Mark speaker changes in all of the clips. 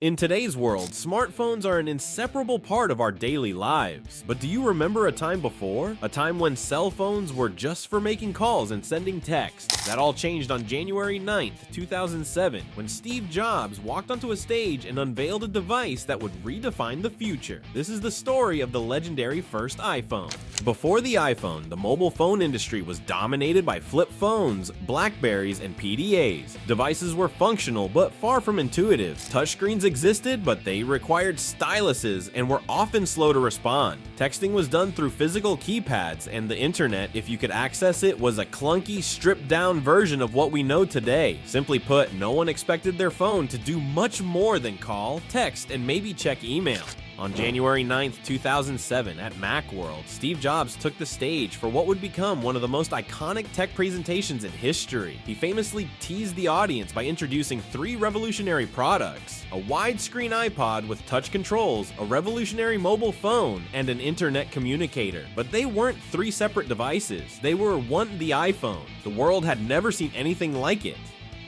Speaker 1: In today's world, smartphones are an inseparable part of our daily lives. But do you remember a time before? A time when cell phones were just for making calls and sending texts. That all changed on January 9th, 2007, when Steve Jobs walked onto a stage and unveiled a device that would redefine the future. This is the story of the legendary first iPhone. Before the iPhone, the mobile phone industry was dominated by flip phones, Blackberries, and PDAs. Devices were functional but far from intuitive. Touchscreens existed, but they required styluses and were often slow to respond. Texting was done through physical keypads, and the internet, if you could access it, was a clunky, stripped-down version of what we know today. Simply put, no one expected their phone to do much more than call, text, and maybe check email. On January 9th, 2007, at Macworld, Steve Jobs took the stage for what would become one of the most iconic tech presentations in history. He famously teased the audience by introducing three revolutionary products: a widescreen iPod with touch controls, a revolutionary mobile phone, and an internet communicator. But they weren't three separate devices. They were the iPhone. The world had never seen anything like it.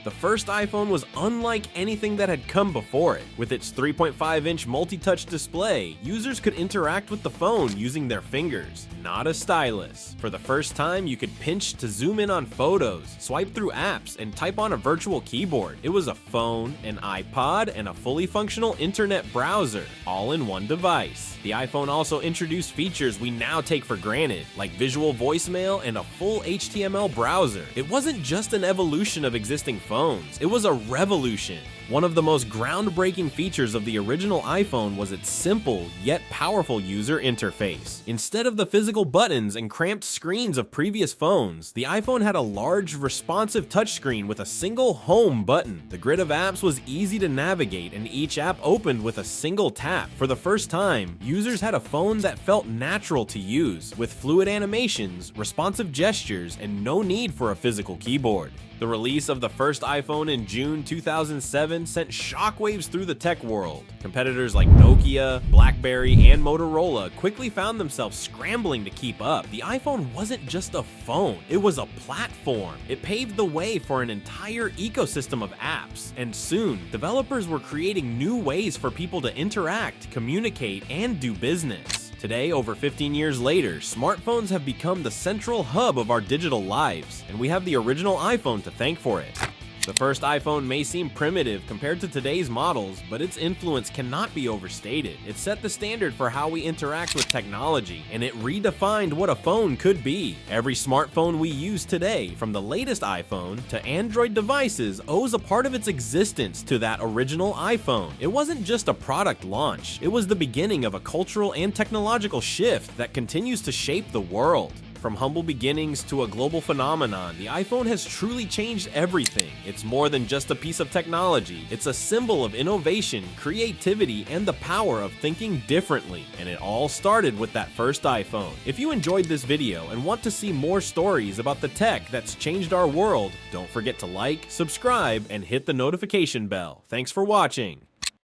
Speaker 1: The first iPhone was unlike anything that had come before it. With its 3.5-inch multi-touch display, users could interact with the phone using their fingers, not a stylus. For the first time, you could pinch to zoom in on photos, swipe through apps, and type on a virtual keyboard. It was a phone, an iPod, and a fully functional internet browser, all in one device. The iPhone also introduced features we now take for granted, like visual voicemail and a full HTML browser. It wasn't just an evolution of existing phones, it was a revolution. One of the most groundbreaking features of the original iPhone was its simple yet powerful user interface. Instead of the physical buttons and cramped screens of previous phones, the iPhone had a large, responsive touchscreen with a single home button. The grid of apps was easy to navigate, and each app opened with a single tap. For the first time, users had a phone that felt natural to use, with fluid animations, responsive gestures, and no need for a physical keyboard. The release of the first iPhone in June 2007 sent shockwaves through the tech world. Competitors like Nokia, BlackBerry, and Motorola quickly found themselves scrambling to keep up. The iPhone wasn't just a phone, it was a platform. It paved the way for an entire ecosystem of apps, and soon, developers were creating new ways for people to interact, communicate, and do business. Today, over 15 years later, smartphones have become the central hub of our digital lives, and we have the original iPhone to thank for it. The first iPhone may seem primitive compared to today's models, but its influence cannot be overstated. It set the standard for how we interact with technology, and it redefined what a phone could be. Every smartphone we use today, from the latest iPhone to Android devices, owes a part of its existence to that original iPhone. It wasn't just a product launch, it was the beginning of a cultural and technological shift that continues to shape the world. From humble beginnings to a global phenomenon, the iPhone has truly changed everything. It's more than just a piece of technology. It's a symbol of innovation, creativity, and the power of thinking differently. And it all started with that first iPhone. If you enjoyed this video and want to see more stories about the tech that's changed our world, don't forget to like, subscribe, and hit the notification bell. Thanks for watching.